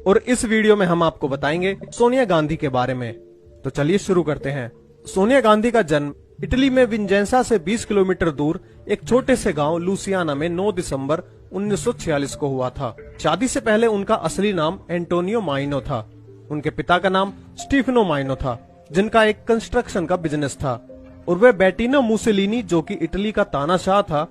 और इस वीडियो में हम आपको बताएंगे सोनिया गांधी के बारे में। तो चलिए शुरू करते हैं। सोनिया गांधी का जन्म इटली में विंजेंसा से 20 किलोमीटर दूर एक छोटे से गांव लुसियाना में 9 दिसंबर 1946 को हुआ था। शादी से पहले उनका असली नाम एंटोनियो माइनो था। उनके पिता का नाम स्टीफनो माइनो था, जिनका एक कंस्ट्रक्शन का बिजनेस था, और वे बेटिनो मुसेलिनी, जो कि इटली का तानाशाह था,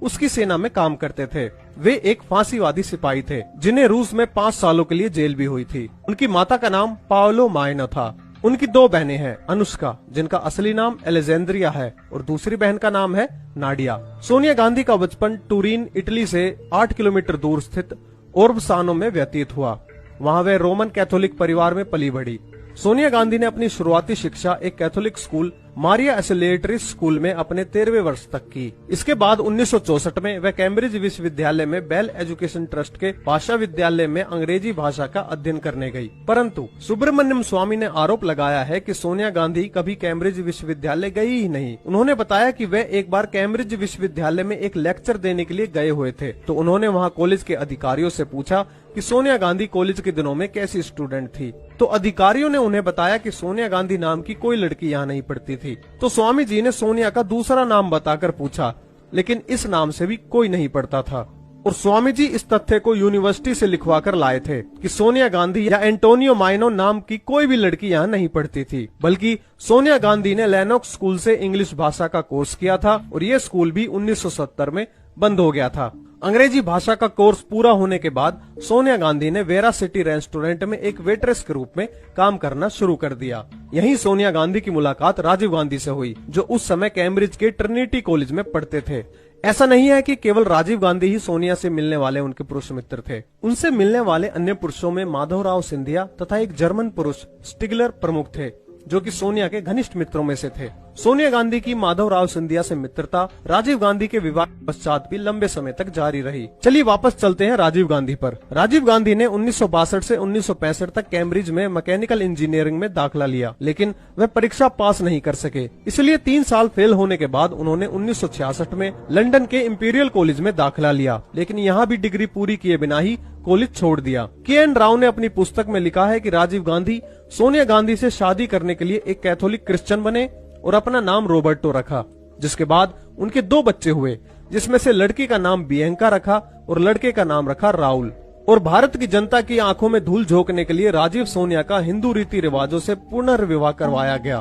उसकी सेना में काम करते थे। वे एक फांसीवादी सिपाही थे, जिन्हें रूस में 5 सालों के लिए जेल भी हुई थी। उनकी माता का नाम पाओलो माइनो था। उनकी 2 बहनें हैं, अनुष्का, जिनका असली नाम एलेजेंड्रिया है, और दूसरी बहन का नाम है नाडिया। सोनिया गांधी का बचपन टूरिन, इटली से 8 किलोमीटर दूर स्थित ओर्बसानो में व्यतीत हुआ। वहाँ वे रोमन कैथोलिक परिवार में पली बढ़ी। सोनिया गांधी ने अपनी शुरुआती शिक्षा एक कैथोलिक स्कूल मारिया एसोलेटरिस स्कूल में अपने 13वें वर्ष तक की। इसके बाद 1964 में वह कैम्ब्रिज विश्वविद्यालय में बेल एजुकेशन ट्रस्ट के भाषा विद्यालय में अंग्रेजी भाषा का अध्ययन करने गई। परंतु सुब्रमण्यम स्वामी ने आरोप लगाया है कि सोनिया गांधी कभी कैम्ब्रिज विश्वविद्यालय गई ही नहीं। उन्होंने बताया कि वे एक बार कैम्ब्रिज विश्वविद्यालय में एक लेक्चर देने के लिए गए हुए थे, तो उन्होंने वहाँ कॉलेज के अधिकारियों से पूछा कि सोनिया गांधी कॉलेज के दिनों में कैसी स्टूडेंट थी। तो अधिकारियों ने उन्हें बताया कि सोनिया गांधी नाम की कोई लड़की यहाँ नहीं पढ़ती थी। तो स्वामी जी ने सोनिया का दूसरा नाम बताकर पूछा, लेकिन इस नाम से भी कोई नहीं पढ़ता था। और स्वामी जी इस तथ्य को यूनिवर्सिटी से लिखवा कर लाए थे कि सोनिया गांधी या एंटोनियो माइनो नाम की कोई भी लड़की यहाँ नहीं पढ़ती थी, बल्कि सोनिया गांधी ने लेनोक्स स्कूल से इंग्लिश भाषा का कोर्स किया था, और ये स्कूल भी 1970 में बंद हो गया था। अंग्रेजी भाषा का कोर्स पूरा होने के बाद सोनिया गांधी ने वेरा सिटी रेस्टोरेंट में एक वेट्रेस के रूप में काम करना शुरू कर दिया। यहीं सोनिया गांधी की मुलाकात राजीव गांधी से हुई, जो उस समय कैम्ब्रिज के ट्रिनिटी कॉलेज में पढ़ते थे। ऐसा नहीं है कि केवल राजीव गांधी ही सोनिया से मिलने वाले उनके पुरुष मित्र थे। उनसे मिलने वाले अन्य पुरुषों में माधवराव सिंधिया तथा एक जर्मन पुरुष स्टिगलर प्रमुख थे, जो कि सोनिया के घनिष्ठ मित्रों में से थे। सोनिया गांधी की माधवराव सिंधिया से मित्रता राजीव गांधी के विवाह पश्चात भी लंबे समय तक जारी रही। चलिए वापस चलते हैं राजीव गांधी पर। राजीव गांधी ने 1962 से 1965 तक कैम्ब्रिज में मैकेनिकल इंजीनियरिंग में दाखिला लिया, लेकिन वह परीक्षा पास नहीं कर सके। इसलिए 3 साल फेल होने के बाद उन्होंने 1966 में लंदन के इंपीरियल कॉलेज में दाखिला लिया, लेकिन यहाँ भी डिग्री पूरी किए बिना ही कॉलेज छोड़ दिया। के.एन. राव ने अपनी पुस्तक में लिखा है कि राजीव गांधी सोनिया गांधी से शादी करने के लिए एक कैथोलिक क्रिश्चियन बने और अपना नाम रॉबर्टो रखा, जिसके बाद उनके 2 बच्चे हुए, जिसमें से लड़की का नाम बियंका रखा और लड़के का नाम रखा राहुल। और भारत की जनता की आंखों में धूल झोंकने के लिए राजीव सोनिया का हिंदू रीति रिवाजों से पुनर्विवाह करवाया गया,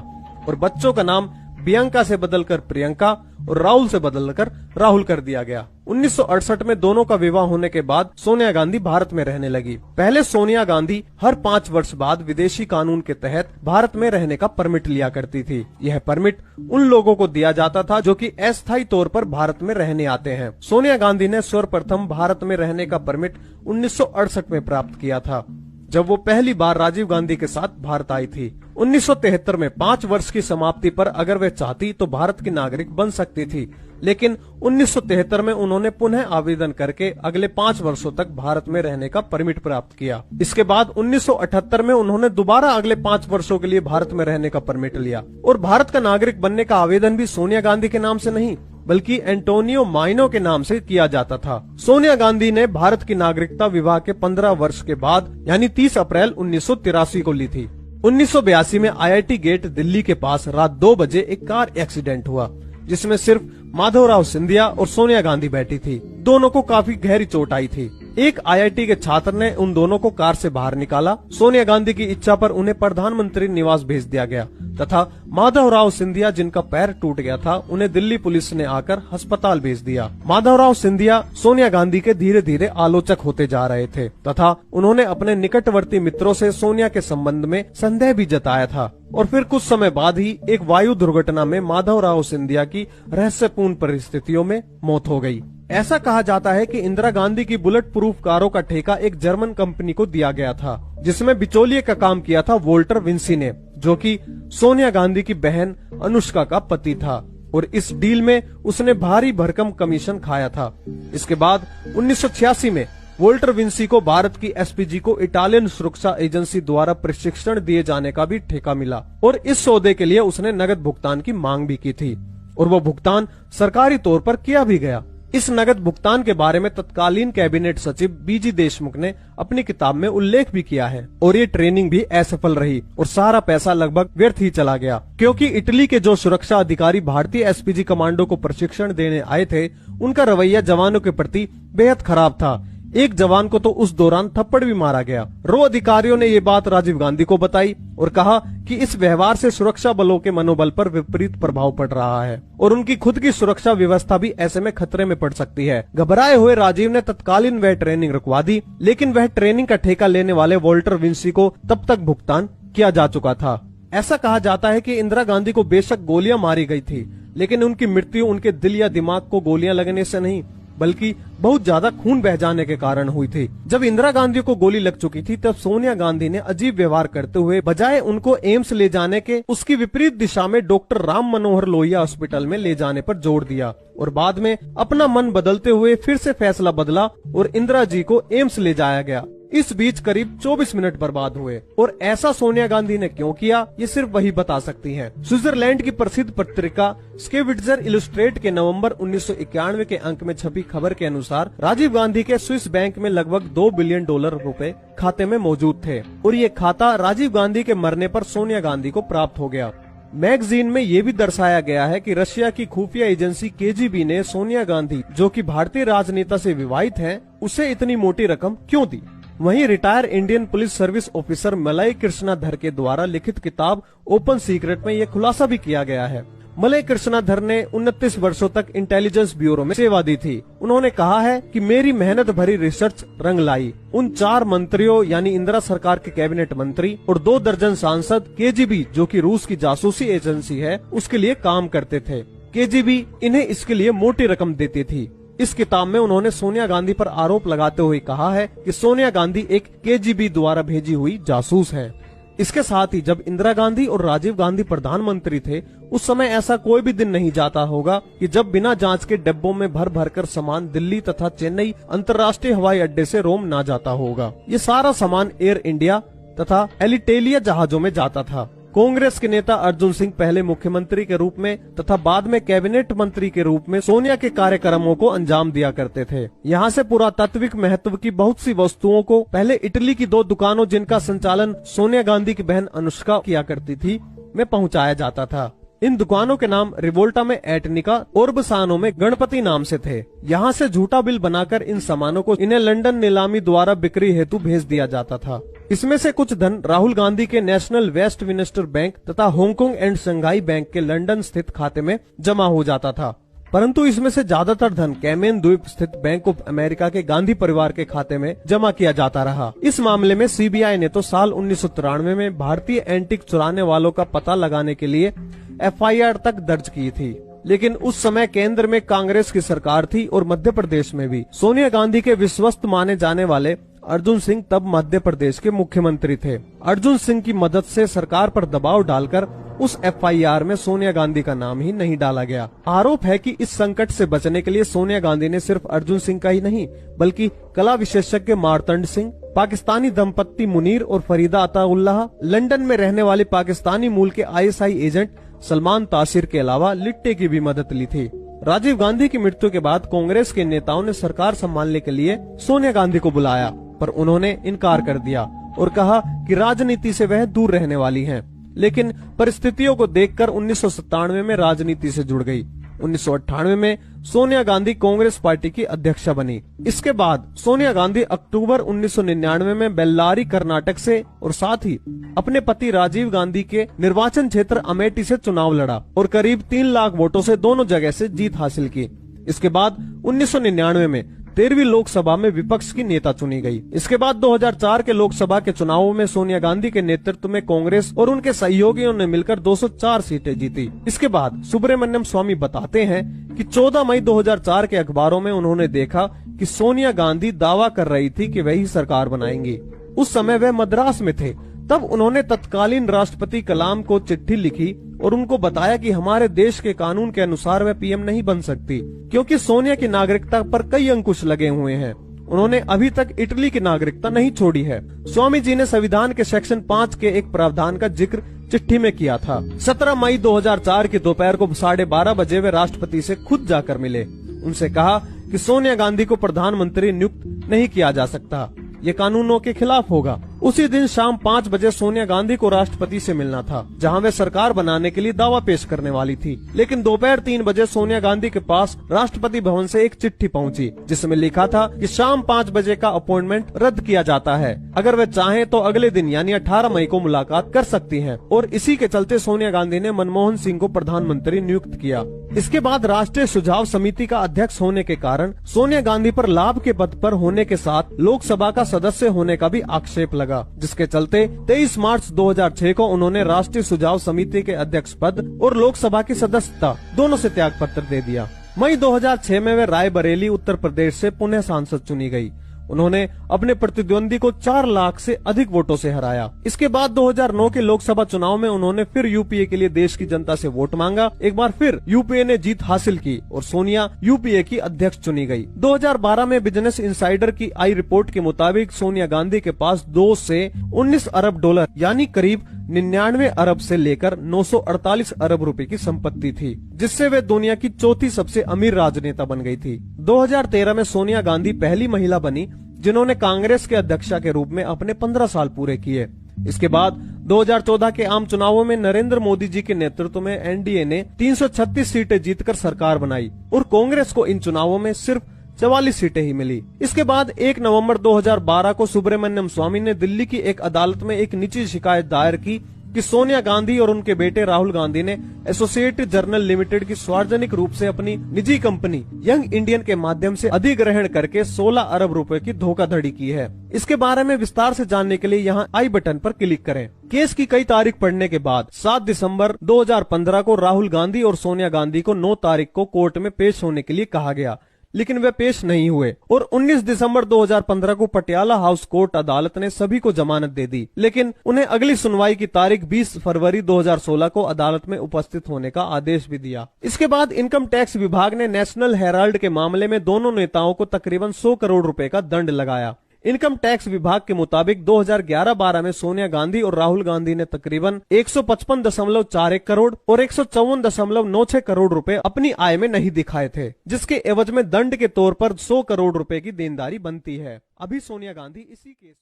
और बच्चों का नाम बियंका से बदलकर प्रियंका और राहुल से बदलकर राहुल कर दिया गया। 1968 में दोनों का विवाह होने के बाद सोनिया गांधी भारत में रहने लगी। पहले सोनिया गांधी हर 5 वर्ष बाद विदेशी कानून के तहत भारत में रहने का परमिट लिया करती थी। यह परमिट उन लोगों को दिया जाता था जो कि अस्थायी तौर पर भारत में रहने आते हैं। सोनिया गांधी ने सर्वप्रथम भारत में रहने का परमिट 1968 में प्राप्त किया था, जब वो पहली बार राजीव गांधी के साथ भारत आई थी। 1973 में 5 वर्ष की समाप्ति पर अगर वे चाहती तो भारत की नागरिक बन सकती थी, लेकिन 1973 में उन्होंने पुनः आवेदन करके अगले 5 वर्षों तक भारत में रहने का परमिट प्राप्त किया। इसके बाद 1978 में उन्होंने दोबारा अगले 5 वर्षों के लिए भारत में रहने का परमिट लिया, और भारत का नागरिक बनने का आवेदन भी सोनिया गांधी के नाम से नहीं, बल्कि एंटोनियो माइनो के नाम से किया जाता था। सोनिया गांधी ने भारत की नागरिकता विवाह के 15 वर्ष के बाद यानी 30 अप्रैल 1983 को ली थी। 1982 में IIT गेट दिल्ली के पास रात 2 बजे एक कार एक्सीडेंट हुआ, जिसमें सिर्फ माधवराव सिंधिया और सोनिया गांधी बैठी थी। दोनों को काफी गहरी चोट आई थी। एक IIT के छात्र ने उन दोनों को कार से बाहर निकाला। सोनिया गांधी की इच्छा पर उन्हें प्रधानमंत्री निवास भेज दिया गया तथा माधवराव सिंधिया, जिनका पैर टूट गया था, उन्हें दिल्ली पुलिस ने आकर अस्पताल भेज दिया। माधवराव सिंधिया सोनिया गांधी के धीरे धीरे आलोचक होते जा रहे थे तथा उन्होंने अपने निकटवर्ती मित्रों से सोनिया के संबंध में संदेह भी जताया था। और फिर कुछ समय बाद ही एक वायु दुर्घटना में माधवराव सिंधिया की रहस्यपूर्ण परिस्थितियों में मौत हो गई। ऐसा कहा जाता है कि इंदिरा गांधी की बुलेट प्रूफ कारों का ठेका एक जर्मन कंपनी को दिया गया था, जिसमें बिचौलिए का काम किया था वोल्टर विंसी ने, जो कि सोनिया गांधी की बहन अनुष्का का पति था, और इस डील में उसने भारी भरकम कमीशन खाया था। इसके बाद 1986 में वोल्टर विंसी को भारत की एसपीजी को इटालियन सुरक्षा एजेंसी द्वारा प्रशिक्षण दिए जाने का भी ठेका मिला, और इस सौदे के लिए उसने नगद भुगतान की मांग भी की थी, और वो भुगतान सरकारी तौर पर किया भी गया। इस नगद भुगतान के बारे में तत्कालीन कैबिनेट सचिव बीजी देशमुख ने अपनी किताब में उल्लेख भी किया है। और ये ट्रेनिंग भी असफल रही और सारा पैसा लगभग व्यर्थ ही चला गया, क्योंकि इटली के जो सुरक्षा अधिकारी भारतीय एसपीजी कमांडो को प्रशिक्षण देने आए थे, उनका रवैया जवानों के प्रति बेहद खराब था। एक जवान को तो उस दौरान थप्पड़ भी मारा गया। रो अधिकारियों ने ये बात राजीव गांधी को बताई और कहा कि इस व्यवहार से सुरक्षा बलों के मनोबल पर विपरीत प्रभाव पड़ रहा है और उनकी खुद की सुरक्षा व्यवस्था भी ऐसे में खतरे में पड़ सकती है। घबराए हुए राजीव ने तत्कालीन वह ट्रेनिंग रुकवा दी, लेकिन वह ट्रेनिंग का ठेका लेने वाले वॉल्टर विंसी को तब तक भुगतान किया जा चुका था। ऐसा कहा जाता है कि इंदिरा गांधी को बेशक गोलियां मारी गई थी, लेकिन उनकी मृत्यु उनके दिल या दिमाग को गोलियां लगने से नहीं, बल्कि बहुत ज्यादा खून बह जाने के कारण हुई थी। जब इंदिरा गांधी को गोली लग चुकी थी, तब सोनिया गांधी ने अजीब व्यवहार करते हुए बजाय उनको एम्स ले जाने के, उसकी विपरीत दिशा में डॉक्टर राम मनोहर लोहिया हॉस्पिटल में ले जाने पर जोर दिया और बाद में अपना मन बदलते हुए फिर से फैसला बदला और इंदिरा जी को एम्स ले जाया गया। इस बीच करीब 24 मिनट बर्बाद हुए और ऐसा सोनिया गांधी ने क्यों किया, ये सिर्फ वही बता सकती हैं। स्विट्जरलैंड की प्रसिद्ध पत्रिका स्केविट्जर इलस्ट्रेट के नवंबर 1991 के अंक में छपी खबर के अनुसार राजीव गांधी के स्विस बैंक में लगभग $2 बिलियन रुपए खाते में मौजूद थे और ये खाता राजीव गांधी के मरने पर सोनिया गांधी को प्राप्त हो गया। मैगजीन में ये भी दर्शाया गया है कि रशिया की खुफिया एजेंसी केजीबी ने सोनिया गांधी, जो कि भारतीय राजनेता से विवाहित हैं, उसे इतनी मोटी रकम क्यों दी। वहीं retire Indian police service officer Malay Krishnadhar के द्वारा लिखित किताब ओपन सीक्रेट में यह खुलासा भी किया गया है। मलय कृष्णाधर ने 29 वर्षों तक इंटेलिजेंस ब्यूरो में सेवा दी थी। उन्होंने कहा है कि मेरी मेहनत भरी रिसर्च रंग लाई। उन 4 मंत्रियों यानी इंदिरा सरकार के कैबिनेट मंत्री और 2 दर्जन सांसद केजीबी, जो कि रूस की जासूसी एजेंसी है, उसके लिए काम करते थे। केजीबी इन्हें इसके लिए मोटी रकम देती थी। इस किताब में उन्होंने सोनिया गांधी पर आरोप लगाते हुए कहा है कि सोनिया गांधी एक केजीबी द्वारा भेजी हुई जासूस है। इसके साथ ही जब इंदिरा गांधी और राजीव गांधी प्रधानमंत्री थे, उस समय ऐसा कोई भी दिन नहीं जाता होगा कि जब बिना जांच के डिब्बों में भर भर कर सामान दिल्ली तथा चेन्नई अंतर्राष्ट्रीय हवाई अड्डे से रोम ना जाता होगा। ये सारा सामान एयर इंडिया तथा एलिटेलिया जहाजों में जाता था। कांग्रेस के नेता अर्जुन सिंह पहले मुख्यमंत्री के रूप में तथा बाद में कैबिनेट मंत्री के रूप में सोनिया के कार्यक्रमों को अंजाम दिया करते थे। यहाँ से पुरातात्विक महत्व की बहुत सी वस्तुओं को पहले इटली की 2 दुकानों, जिनका संचालन सोनिया गांधी की बहन अनुष्का किया करती थी, में पहुँचाया जाता था। इन दुकानों के नाम रिवोल्टा में एटनिका और बसानो में गणपति नाम से थे। यहाँ से झूठा बिल बनाकर इन सामानों को इन्हें लंदन नीलामी द्वारा बिक्री हेतु भेज दिया जाता था। इसमें से कुछ धन राहुल गांधी के नेशनल वेस्टमिनिस्टर बैंक तथा हांगकांग एंड शंघाई बैंक के लंदन स्थित खाते में जमा हो जाता था, परंतु इसमें से ज्यादातर धन कैमेन द्वीप स्थित बैंक ऑफ अमेरिका के गांधी परिवार के खाते में जमा किया जाता रहा। इस मामले में सीबीआई ने तो साल 1993 में भारतीय एंटीक चुराने वालों का पता लगाने के लिए एफआईआर तक दर्ज की थी, लेकिन उस समय केंद्र में कांग्रेस की सरकार थी और मध्य प्रदेश में भी। सोनिया गांधी के विश्वस्त माने जाने वाले अर्जुन सिंह तब मध्य प्रदेश के मुख्यमंत्री थे। अर्जुन सिंह की मदद से सरकार पर दबाव डालकर उस एफआईआर में सोनिया गांधी का नाम ही नहीं डाला गया। आरोप है कि इस संकट से बचने के लिए सोनिया गांधी ने सिर्फ अर्जुन सिंह का ही नहीं, बल्कि कला विशेषज्ञ मार्तंड सिंह, पाकिस्तानी दंपत्ति मुनीर और फरीदा अताउल्लाह, लंदन में रहने वाले पाकिस्तानी मूल के आईएसआई एजेंट सलमान तासिर के अलावा लिट्टे की भी मदद ली थी। राजीव गांधी की मृत्यु के बाद कांग्रेस के नेताओं ने सरकार संभालने के लिए सोनिया गांधी को बुलाया, पर उन्होंने इनकार कर दिया और कहा कि राजनीति से वह दूर रहने वाली हैं। लेकिन परिस्थितियों को देखकर 1997 में राजनीति से जुड़ गई। 1998 में सोनिया गांधी कांग्रेस पार्टी की अध्यक्षा बनी। इसके बाद सोनिया गांधी अक्टूबर 1999 में बेल्लारी कर्नाटक से और साथ ही अपने पति राजीव गांधी के निर्वाचन क्षेत्र अमेठी से चुनाव लड़ा और करीब 3 लाख वोटों से दोनों जगह से जीत हासिल की। इसके बाद 1999 में 13वीं लोकसभा में विपक्ष की नेता चुनी गई। इसके बाद 2004 के लोकसभा के चुनावों में सोनिया गांधी के नेतृत्व में कांग्रेस और उनके सहयोगियों ने मिलकर 204 सीटें जीती। इसके बाद सुब्रमण्यम स्वामी बताते हैं कि 14 मई 2004 के अखबारों में उन्होंने देखा कि सोनिया गांधी दावा कर रही थी कि वही सरकार बनाएंगी। उस समय वह मद्रास में थे। तब उन्होंने तत्कालीन राष्ट्रपति कलाम को चिट्ठी लिखी और उनको बताया कि हमारे देश के कानून के अनुसार वह पीएम नहीं बन सकती, क्योंकि सोनिया की नागरिकता पर कई अंकुश लगे हुए हैं। उन्होंने अभी तक इटली की नागरिकता नहीं छोड़ी है। स्वामी जी ने संविधान के सेक्शन 5 के एक प्रावधान का जिक्र चिट्ठी में किया था। 17 मई 2004 की दोपहर को 12:30 बजे वे राष्ट्रपति से खुद जाकर मिले। उनसे कहा कि सोनिया गांधी को प्रधानमंत्री नियुक्त नहीं किया जा सकता, ये कानूनों के खिलाफ होगा। उसी दिन शाम 5 बजे सोनिया गांधी को राष्ट्रपति से मिलना था, जहां वे सरकार बनाने के लिए दावा पेश करने वाली थी। लेकिन दोपहर 3 बजे सोनिया गांधी के पास राष्ट्रपति भवन से एक चिट्ठी पहुंची, जिसमें लिखा था कि शाम 5 बजे का अपॉइंटमेंट रद्द किया जाता है। अगर वे चाहें तो अगले दिन यानी 18 मई को मुलाकात कर सकती हैं। और इसी के चलते सोनिया गांधी ने मनमोहन सिंह को प्रधानमंत्री नियुक्त किया। इसके बाद राष्ट्रीय सुझाव समिति का अध्यक्ष होने के कारण सोनिया गांधी पर लाभ के पद पर होने के साथ लोकसभा का सदस्य होने का भी आक्षेप लगा, जिसके चलते 23 मार्च 2006 को उन्होंने राष्ट्रीय सुझाव समिति के अध्यक्ष पद और लोकसभा की सदस्यता दोनों से त्याग पत्र दे दिया। मई 2006 में वे रायबरेली उत्तर प्रदेश से पुनः सांसद चुनी गई। उन्होंने अपने प्रतिद्वंदी को 4 लाख से अधिक वोटों से हराया। इसके बाद 2009 के लोकसभा चुनाव में उन्होंने फिर यूपीए के लिए देश की जनता से वोट मांगा। एक बार फिर यूपीए ने जीत हासिल की और सोनिया यूपीए की अध्यक्ष चुनी गई। 2012 में बिजनेस इनसाइडर की आई रिपोर्ट के मुताबिक सोनिया गांधी के पास 2 से 19 अरब डॉलर यानी करीब 99 अरब से लेकर 948 अरब रुपए की संपत्ति थी, जिससे वे दुनिया की चौथी सबसे अमीर राजनेता बन गई थी। 2013 में सोनिया गांधी पहली महिला बनी जिन्होंने कांग्रेस के अध्यक्षा के रूप में अपने 15 साल पूरे किए। इसके बाद 2014 के आम चुनावों में नरेंद्र मोदी जी के नेतृत्व में एनडीए ने 336 सीटें जीतकर सरकार बनाई और कांग्रेस को इन चुनावों में सिर्फ 44 सीटें ही मिली। इसके बाद 1 नवंबर 2012 को सुब्रमण्यम स्वामी ने दिल्ली की एक अदालत में एक निजी शिकायत दायर की कि सोनिया गांधी और उनके बेटे राहुल गांधी ने एसोसिएटेड जर्नल लिमिटेड की सार्वजनिक रूप से अपनी निजी कंपनी यंग इंडियन के माध्यम से अधिग्रहण करके 16 अरब रुपए की धोखाधड़ी की है। इसके बारे में विस्तार से जानने के लिए यहाँ आई बटन पर क्लिक करें। केस की कई तारीख पढ़ने के बाद 7 दिसंबर 2015 को राहुल गांधी और सोनिया गांधी को 9 तारीख को कोर्ट में पेश होने के लिए कहा गया, लेकिन वे पेश नहीं हुए और 19 दिसंबर 2015 को पटियाला हाउस कोर्ट अदालत ने सभी को जमानत दे दी, लेकिन उन्हें अगली सुनवाई की तारीख 20 फरवरी 2016 को अदालत में उपस्थित होने का आदेश भी दिया। इसके बाद इनकम टैक्स विभाग ने नेशनल हेराल्ड के मामले में दोनों नेताओं को तकरीबन 100 करोड़ रुपए का दंड लगाया। इनकम टैक्स विभाग के मुताबिक 2011-12 में सोनिया गांधी और राहुल गांधी ने तकरीबन 155.41 करोड़ और 154.96 करोड़ रुपए अपनी आय में नहीं दिखाए थे, जिसके एवज में दंड के तौर पर 100 करोड़ रुपए की देनदारी बनती है। अभी सोनिया गांधी इसी केस